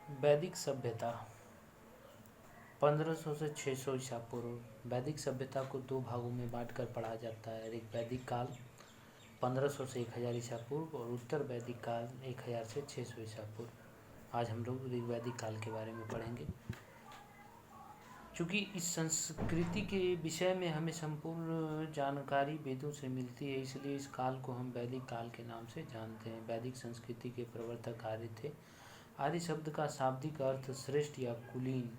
वैदिक सभ्यता 1500 से 600 ईसा पूर्व। वैदिक सभ्यता को दो भागों में बांटकर पढ़ा जाता है। ऋग वैदिक काल 1500 से 1000 ईसा पूर्व और उत्तर वैदिक काल 1000 से 600 ईसा पूर्व। आज हम लोग ऋग वैदिक काल के बारे में पढ़ेंगे। चूँकि इस संस्कृति के विषय में हमें संपूर्ण जानकारी वेदों से मिलती है, इसलिए इस काल को हम वैदिक काल के नाम से जानते हैं। वैदिक संस्कृति के प्रवर्तक आर्य थे। आर्य शब्द का शाब्दिक अर्थ श्रेष्ठ या कुलीन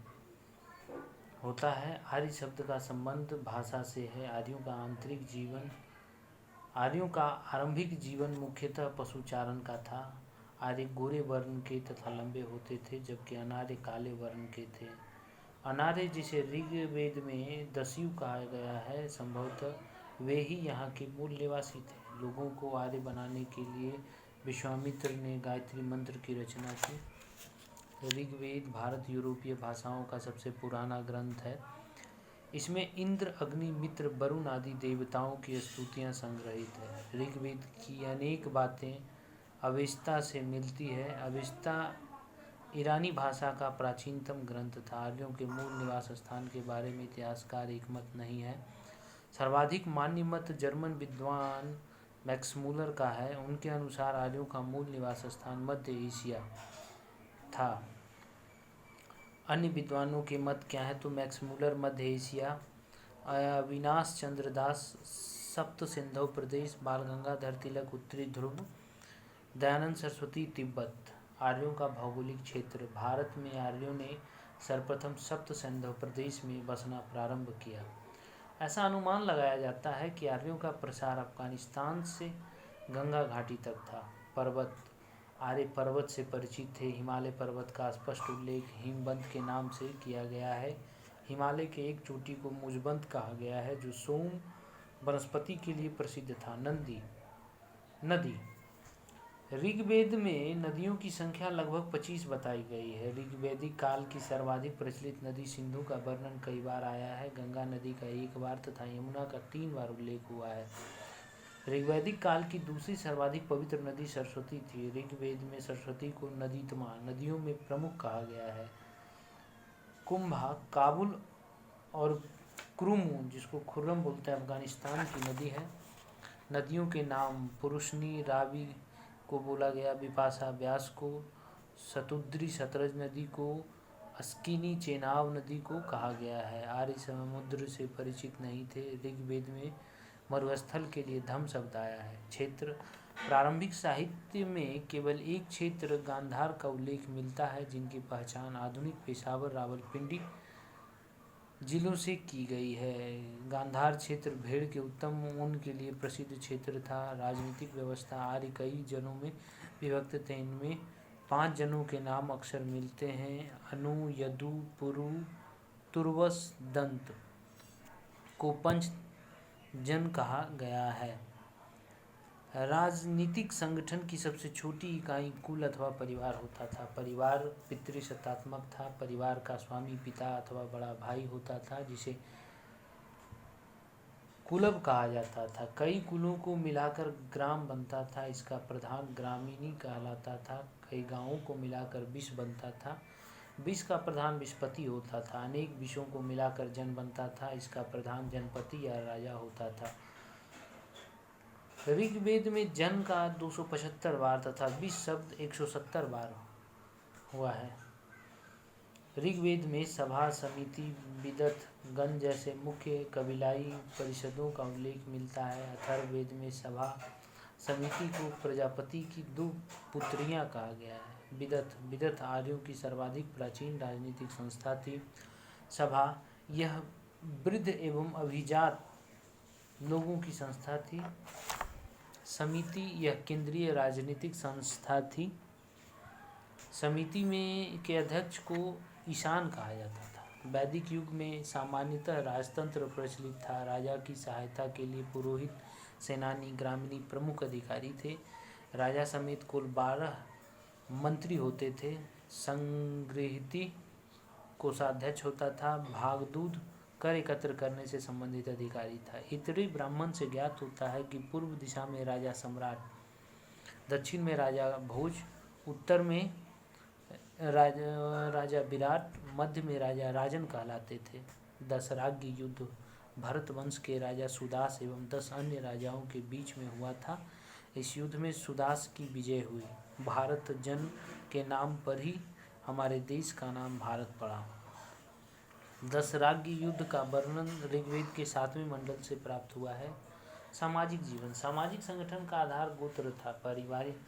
होता है। आर्य शब्द का संबंध भाषा से है। आर्यों का आरंभिक जीवन मुख्यतः पशुचारण का था। आर्य गोरे वर्ण के तथा लंबे होते थे, जबकि अनार्य काले वर्ण के थे। अनार्य, जिसे ऋग्वेद में दस्यु कहा गया है, संभवतः वे ही यहाँ के मूल निवासी थे। लोगों को आर्य बनाने के लिए विश्वामित्र ने गायत्री मंत्र की रचना की। ऋग्वेद भारत यूरोपीय भाषाओं का सबसे पुराना ग्रंथ है। इसमें इंद्र, अग्नि, मित्र, वरुण आदि देवताओं की स्तुतियाँ संग्रहित है। ऋग्वेद की अनेक बातें अवेस्ता से मिलती है। अवेस्ता ईरानी भाषा का प्राचीनतम ग्रंथ था। आर्यों के मूल निवास स्थान के बारे में इतिहासकार एकमत नहीं है। सर्वाधिक मान्य मत जर्मन विद्वान मैक्समूलर का है। उनके अनुसार आर्यों का मूल निवास स्थान मध्य एशिया था। अन्य विद्वानों के मत क्या है तो मैक्समूलर मध्य एशिया, अविनाश चंद्र दास सप्त सिंधु प्रदेश, बाल गंगाधर तिलक उत्तरी ध्रुव, दयानंद सरस्वती तिब्बत। आर्यों का भौगोलिक क्षेत्र। भारत में आर्यों ने सर्वप्रथम सप्त सिंधु प्रदेश में बसना प्रारंभ किया। ऐसा अनुमान लगाया जाता है कि आर्यों का प्रसार अफगानिस्तान से गंगा घाटी तक था। पर्वत। आर्य पर्वत से परिचित थे। हिमालय पर्वत का स्पष्ट उल्लेख हिमवंत के नाम से किया गया है। हिमालय के एक चोटी को मुजबंत कहा गया है, जो सोम वनस्पति के लिए प्रसिद्ध था। नदी। ऋग्वेद में नदियों की संख्या लगभग 25 बताई गई है। ऋग्वैदिक काल की सर्वाधिक प्रचलित नदी सिंधु का वर्णन कई बार आया है। गंगा नदी का 1 बार तथा यमुना का 3 बार उल्लेख हुआ है। ऋग्वैदिक काल की दूसरी सर्वाधिक पवित्र नदी सरस्वती थी। ऋग्वेद में सरस्वती को नदीतमा, नदियों में प्रमुख कहा गया है। कुंभा, काबुल और क्रुमू, जिसको खुर्रम बोलते हैं, अफगानिस्तान की नदी है। नदियों के नाम। पुरुषनी, रावी को बोला गया। बिपाशा, ब्यास को। शतुद्री, सतलज नदी को। अस्किनी, चेनाब नदी को कहा गया है। आर्य समुद्र से परिचित नहीं थे। ऋग्वेद में मरुस्थल के लिए धम शब्द आया है। क्षेत्र। प्रारंभिक साहित्य में केवल एक क्षेत्र गांधार का उल्लेख मिलता है, जिनकी पहचान आधुनिक पेशावर, रावलपिंडी जिलों से की गई है। गांधार क्षेत्र भेड़ के उत्तम ऊन के लिए प्रसिद्ध क्षेत्र था। राजनीतिक व्यवस्था। आर्य कई जनों में विभक्त थे। इनमें 5 जनों के नाम अक्सर मिलते हैं। अनु, यदु, पुरु, तुर्वस, दंत को पंच जन कहा गया है। राजनीतिक संगठन की सबसे छोटी इकाई कुल अथवा परिवार होता था। परिवार पितृसत्तात्मक था। परिवार का स्वामी पिता अथवा बड़ा भाई होता था, जिसे कुलब कहा जाता था। कई कुलों को मिलाकर ग्राम बनता था। इसका प्रधान ग्रामीणी कहलाता था। कई गांवों को मिलाकर विष बनता था। विष का प्रधान विषपति होता था। अनेक विषों को मिलाकर जन बनता था। इसका प्रधान जनपति या राजा होता था। ऋग्वेद में जन का 275 बार तथा विष शब्द 170 बार हुआ है। ऋग्वेद में सभा, समिति, विदथ, गण जैसे मुख्य कबीलाई परिषदों का उल्लेख मिलता है। अथर्ववेद में सभा समिति को प्रजापति की 2 पुत्रियां कहा गया है। विदथ आर्यों की सर्वाधिक प्राचीन राजनीतिक संस्था थी। सभा, यह वृद्ध एवं अभिजात लोगों की संस्था थी। समिति, यह केंद्रीय राजनीतिक संस्था थी। समिति में के अध्यक्ष को ईशान कहा जाता था। वैदिक युग में सामान्यतः राजतंत्र प्रचलित था। राजा की सहायता के लिए पुरोहित, सेनानी, ग्रामीणी प्रमुख अधिकारी थे। राजा समेत कुल 12 मंत्री होते थे। संगृहीति कोषाध्यक्ष होता था। भागदूत कर एकत्र करने से संबंधित अधिकारी था। इतरे ब्राह्मण से ज्ञात होता है कि पूर्व दिशा में राजा सम्राट, दक्षिण में राजा भोज, उत्तर में राजा विराट, मध्य में राजा राजन कहलाते थे। दशराज्य युद्ध भरत वंश के राजा सुदास एवं 10 अन्य राजाओं के बीच में हुआ था। इस युद्ध में सुदास की विजय हुई। भारत जन के नाम पर ही हमारे देश का नाम भारत पड़ा। दशराज्य युद्ध का वर्णन ऋग्वेद के 7वें मंडल से प्राप्त हुआ है। सामाजिक जीवन, सामाजिक संगठन का आधार गोत्र था। पारिवारिक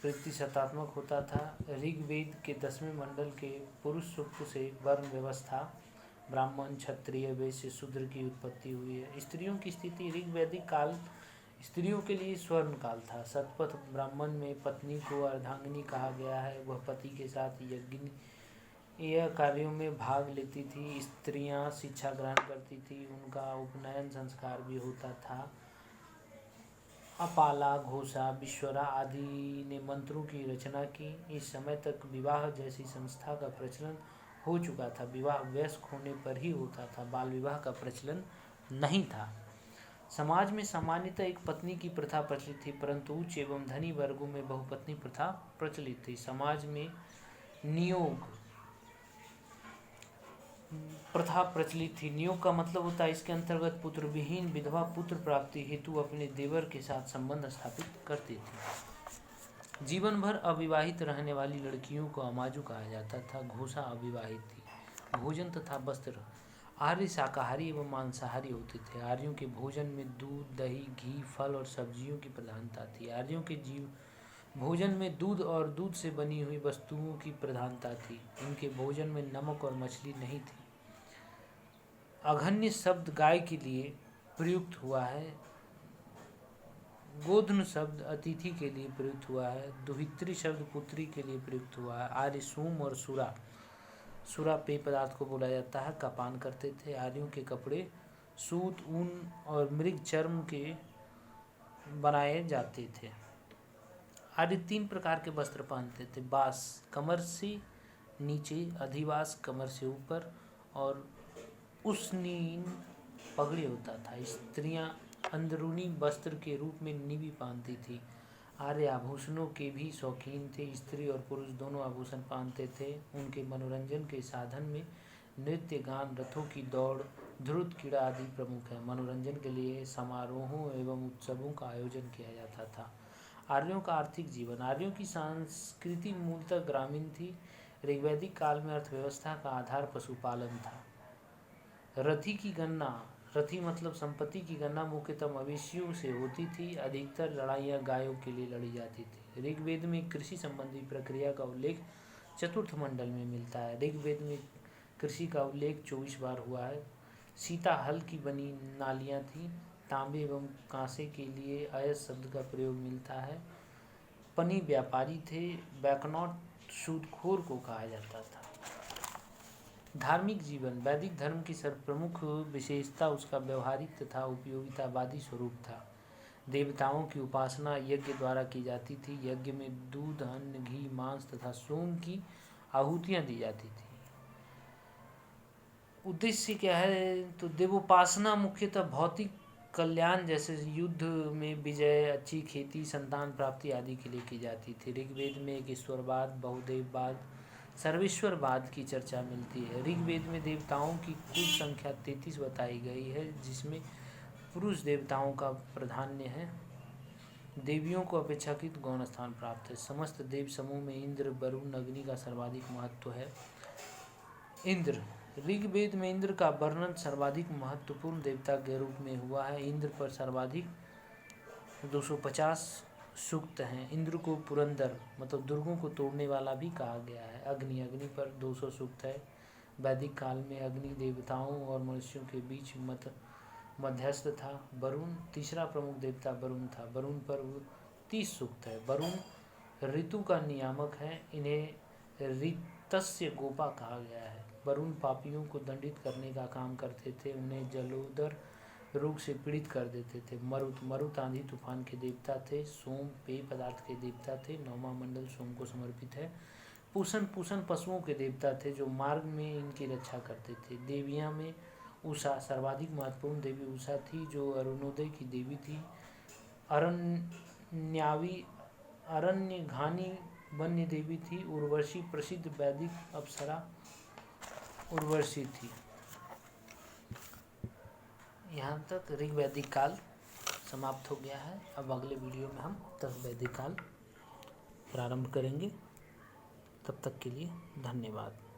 प्रतिशतात्मक होता था। ऋग्वेद के 10वें मंडल के पुरुष सूक्त से वर्ण व्यवस्था, ब्राह्मण, क्षत्रिय, वैश्य, शूद्र की उत्पत्ति हुई है। स्त्रियों की स्थिति, ऋग्वैदिक काल स्त्रियों के लिए स्वर्ण काल था। शतपथ ब्राह्मण में पत्नी को अर्धांगिनी कहा गया है। वह पति के साथ यज्ञ कार्यों में भाग लेती थी। स्त्रियां शिक्षा ग्रहण करती थी। उनका उपनयन संस्कार भी होता था। अपाला, घोषा, विश्वरा आदि ने मंत्रों की रचना की। इस समय तक विवाह जैसी संस्था का प्रचलन हो चुका था। विवाह वयस्क होने पर ही होता था। बाल विवाह का प्रचलन नहीं था। समाज में सामान्यतः एक पत्नी की प्रथा प्रचलित थी, परंतु उच्च एवं धनी वर्गों में बहुपत्नी प्रथा प्रचलित थी। समाज में नियोग प्रथा प्रचलित थी। नियोग का मतलब होता है इसके अंतर्गत पुत्र विहीन विधवा पुत्र प्राप्ति हेतु अपने देवर के साथ संबंध स्थापित करती थी। जीवन भर अविवाहित रहने वाली लड़कियों को अमाजु कहा जाता था। घोषा अविवाहित थी। भोजन तथा वस्त्र, आर्य शाकाहारी एवं मांसाहारी होते थे। आर्यों के भोजन में दूध, दही, घी, फल और सब्जियों की प्रधानता थी। आर्यों के भोजन में दूध और दूध से बनी हुई वस्तुओं की प्रधानता थी। इनके भोजन में नमक और मछली नहीं थी। अघन्य शब्द गाय के लिए प्रयुक्त हुआ है। गोधन शब्द अतिथि के लिए प्रयुक्त हुआ है। दुहित्री शब्द पुत्री के लिए प्रयुक्त हुआ है। आर्य सोम और सुरा पेय पदार्थ को बोला जाता है, का पान करते थे। आर्यों के कपड़े सूत, ऊन और मृग चर्म के बनाए जाते थे। आर्य 3 प्रकार के वस्त्र पहनते थे। बास कमर से नीचे, अधिवास कमर से ऊपर और उसनीन पगड़ी होता था। स्त्रियां अंदरूनी वस्त्र के रूप में निबी पहनती थी। आर्य आभूषणों के भी शौकीन थे। स्त्री और पुरुष दोनों आभूषण पहनते थे। उनके मनोरंजन के साधन में नृत्य, गान, रथों की दौड़, ध्रुत क्रीड़ा आदि प्रमुख है। मनोरंजन के लिए समारोहों एवं उत्सवों का आयोजन किया जाता था। आर्यों का आर्थिक जीवन, आर्यों की संस्कृति मूलतः ग्रामीण थी। ऋग्वैदिक काल में अर्थव्यवस्था का आधार पशुपालन था। रथी मतलब संपत्ति की गणना मुख्यतः मवेशियों से होती थी। अधिकतर लड़ाइयाँ गायों के लिए लड़ी जाती थी। ऋग्वेद में कृषि संबंधी प्रक्रिया का उल्लेख 4th मंडल में मिलता है। ऋग्वेद में कृषि का उल्लेख 24 बार हुआ है। सीता हल की बनी नालियाँ थी। तांबे एवं कांसे के लिए अयस शब्द का प्रयोग मिलता है। पनी व्यापारी थे। बैकनॉट सूदखोर को कहा जाता था। धार्मिक जीवन, वैदिक धर्म की सर्वप्रमुख विशेषता उसका व्यवहारिक तथा उपयोगितावादी स्वरूप था। देवताओं की उपासना यज्ञ द्वारा की जाती थी। यज्ञ में दूध, अन्न, घी, मांस तथा सोम की आहुतियाँ दी जाती थी। उद्देश्य क्या है तो देवोपासना मुख्यतः भौतिक कल्याण जैसे युद्ध में विजय, अच्छी खेती, संतान प्राप्ति आदि के लिए की जाती थी। ऋग्वेद में एक ईश्वरवाद, बहुदेववाद, सर्वेश्वरवाद की चर्चा मिलती है। ऋग्वेद में देवताओं की कुल संख्या 33 बताई गई है, जिसमें पुरुष देवताओं का प्राधान्य है। देवियों को अपेक्षाकृत गौण स्थान प्राप्त है। समस्त देव समूह में इंद्र, वरुण, अग्नि का सर्वाधिक महत्व है। इंद्र, ऋग्वेद में इंद्र का वर्णन सर्वाधिक महत्वपूर्ण देवता के रूप में हुआ है। इंद्र पर सर्वाधिक 250 सूक्त हैं। इंद्र को पुरंदर मतलब दुर्गों को तोड़ने वाला भी कहा गया है। अग्नि पर 200 सूक्त है। वैदिक काल में अग्नि देवताओं और मनुष्यों के बीच मध्यस्थ था। वरुण, तीसरा प्रमुख देवता वरुण था। वरुण पर 30 सूक्त है। वरुण ऋतु का नियामक है। इन्हें ऋतस्य गोपा कहा गया है। वरुण पापियों को दंडित करने का काम करते थे। उन्हें जलोदर रोग से पीड़ित कर देते थे। मरुत आंधी तूफान के देवता थे। सोम पेय पदार्थ के देवता थे। 9वां मंडल सोम को समर्पित है। पूषण पशुओं के देवता थे जो मार्ग में इनकी रक्षा करते थे। देवियां में उषा सर्वाधिक महत्वपूर्ण देवी उषा थी, जो अरुणोदय की देवी थी। अरण्यघानी वन्य देवी थी। उर्वशी प्रसिद्ध वैदिक अप्सरा उर्वशी थी। यहाँ तक ऋग वैदिक काल समाप्त हो गया है। अब अगले वीडियो में हम उत्तर वैदिक काल प्रारंभ करेंगे। तब तक के लिए धन्यवाद।